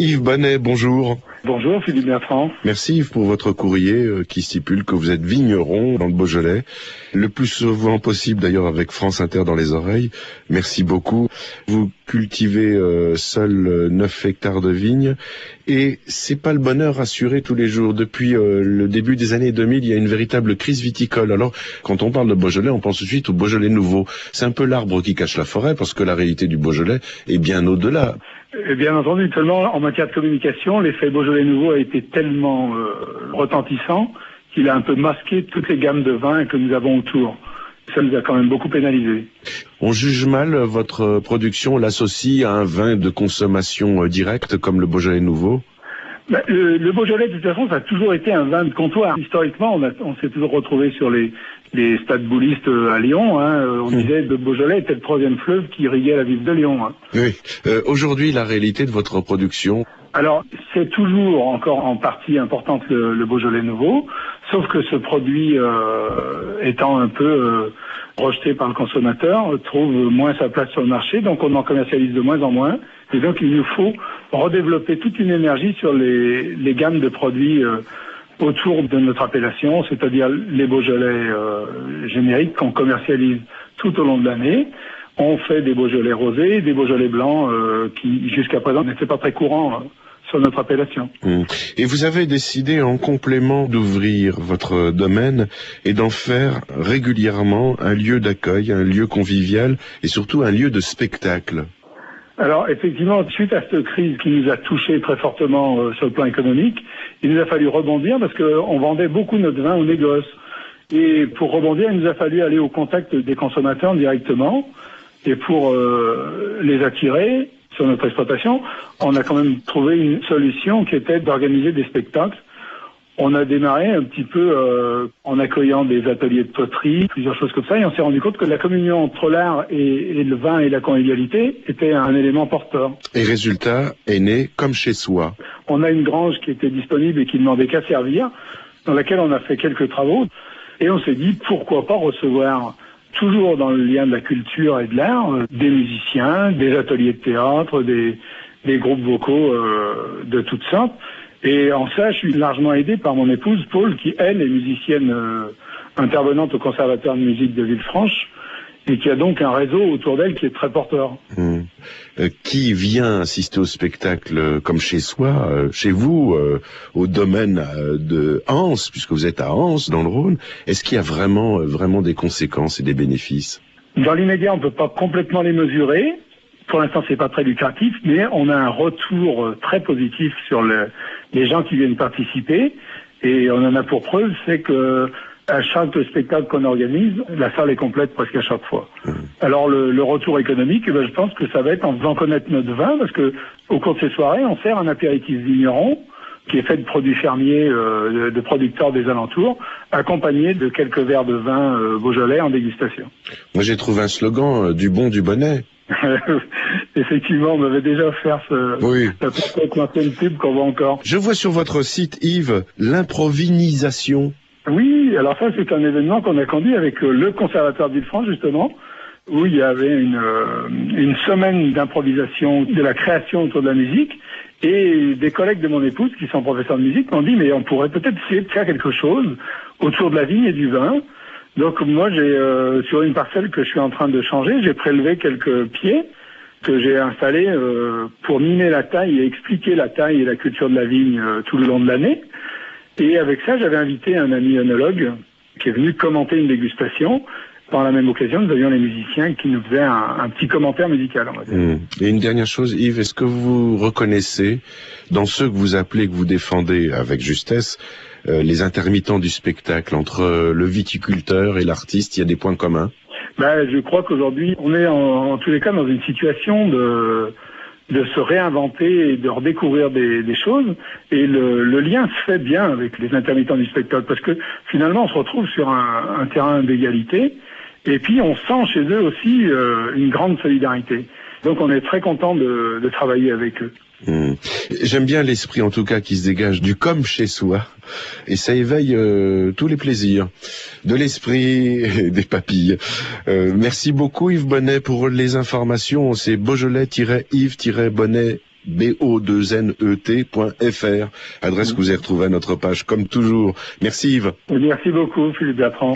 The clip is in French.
Yves Bonnet, bonjour. Bonjour Philippe Bertrand. Merci Yves pour votre courrier qui stipule que vous êtes vigneron dans le Beaujolais, le plus souvent possible d'ailleurs avec France Inter dans les oreilles. Merci beaucoup. Vous cultivez seul 9 hectares de vignes et c'est pas le bonheur assuré tous les jours. Depuis le début des années 2000, il y a une véritable crise viticole. Alors quand on parle de Beaujolais, on pense tout de suite au Beaujolais nouveau. C'est un peu l'arbre qui cache la forêt parce que la réalité du Beaujolais est bien au-delà. Et bien entendu, seulement en matière de communication, l'effet Beaujolais nouveau a été tellement retentissant qu'il a un peu masqué toutes les gammes de vins que nous avons autour. Ça nous a quand même beaucoup pénalisé. On juge mal votre production, l'associe à un vin de consommation directe comme le Beaujolais nouveau? Le Beaujolais, de toute façon, ça a toujours été un vin de comptoir. Historiquement, on s'est toujours retrouvé sur les stades boulistes à Lyon. On disait que le Beaujolais était le troisième fleuve qui irriguait la ville de Lyon. Oui. Aujourd'hui, la réalité de votre production? Alors, c'est toujours encore en partie importante le Beaujolais nouveau, sauf que ce produit, étant un peu rejeté par le consommateur, trouve moins sa place sur le marché, donc on en commercialise de moins en moins. Et donc, il nous faut redévelopper toute une énergie sur les gammes de produits autour de notre appellation, c'est-à-dire les Beaujolais génériques qu'on commercialise tout au long de l'année. On fait des Beaujolais rosés, des Beaujolais blancs qui, jusqu'à présent, n'étaient pas très courants sur notre appellation. Et vous avez décidé en complément d'ouvrir votre domaine et d'en faire régulièrement un lieu d'accueil, un lieu convivial et surtout un lieu de spectacle. Alors effectivement, suite à cette crise qui nous a touchés très fortement sur le plan économique, il nous a fallu rebondir parce qu'on vendait beaucoup notre vin au négoce. Et pour rebondir, il nous a fallu aller au contact des consommateurs directement. Et pour les attirer sur notre exploitation, on a quand même trouvé une solution qui était d'organiser des spectacles. On a démarré un petit peu en accueillant des ateliers de poterie, plusieurs choses comme ça, et on s'est rendu compte que la communion entre l'art et le vin et la convivialité était un élément porteur. Et résultat est né comme chez soi. On a une grange qui était disponible et qui ne demandait qu'à servir, dans laquelle on a fait quelques travaux, et on s'est dit pourquoi pas recevoir, toujours dans le lien de la culture et de l'art, des musiciens, des ateliers de théâtre, des groupes vocaux de toutes sortes. Et en ça, je suis largement aidé par mon épouse, Paul, qui, elle, est musicienne intervenante au Conservatoire de musique de Villefranche, et qui a donc un réseau autour d'elle qui est très porteur. Qui vient assister au spectacle comme chez soi, chez vous, au domaine de Anse, puisque vous êtes à Anse, dans le Rhône, est-ce qu'il y a vraiment des conséquences et des bénéfices? Dans l'immédiat, on ne peut pas complètement les mesurer. Pour l'instant, c'est pas très lucratif, mais on a un retour très positif sur les gens qui viennent participer. Et on en a pour preuve, c'est que à chaque spectacle qu'on organise, la salle est complète presque à chaque fois. Alors le retour économique, je pense que ça va être en faisant connaître notre vin, parce que au cours de ces soirées, on sert un apéritif vigneron qui est fait de produits fermiers, de producteurs des alentours, accompagné de quelques verres de vin Beaujolais en dégustation. Moi, j'ai trouvé un slogan du bon du bonnet. Effectivement, on m'avait déjà offert l'ancienne pub qu'on voit encore. Je vois sur votre site, Yves, l'improvinisation. Oui, alors ça, c'est un événement qu'on a conduit avec le Conservatoire de Villefranche, justement, où il y avait une semaine d'improvisation, de la création autour de la musique, et des collègues de mon épouse, qui sont professeurs de musique, m'ont dit, mais on pourrait peut-être essayer de faire quelque chose autour de la vigne et du vin. Donc moi, sur une parcelle que je suis en train de changer, j'ai prélevé quelques pieds que j'ai installés pour mimer la taille et expliquer la taille et la culture de la vigne tout le long de l'année. Et avec ça, j'avais invité un ami œnologue qui est venu commenter une dégustation. Par la même occasion, nous avions les musiciens qui nous faisaient un petit commentaire musical, on va dire. Et une dernière chose, Yves, est-ce que vous reconnaissez, dans ceux que vous appelez, que vous défendez avec justesse, les intermittents du spectacle, entre le viticulteur et l'artiste, il y a des points communs? Je crois qu'aujourd'hui, on est en tous les cas dans une situation de se réinventer et de redécouvrir des choses. Et le lien se fait bien avec les intermittents du spectacle, parce que finalement, on se retrouve sur un terrain d'égalité. Et puis, on sent chez eux aussi une grande solidarité. Donc, on est très content de travailler avec eux. J'aime bien l'esprit, en tout cas, qui se dégage du comme chez soi. Et ça éveille tous les plaisirs de l'esprit et des papilles. Merci beaucoup, Yves Bonnet, pour les informations. C'est Beaujolais-Yves-Bonnet bo2net.fr, adresse que vous avez retrouvée à notre page comme toujours. Merci Yves. Merci beaucoup Philippe Bertrand.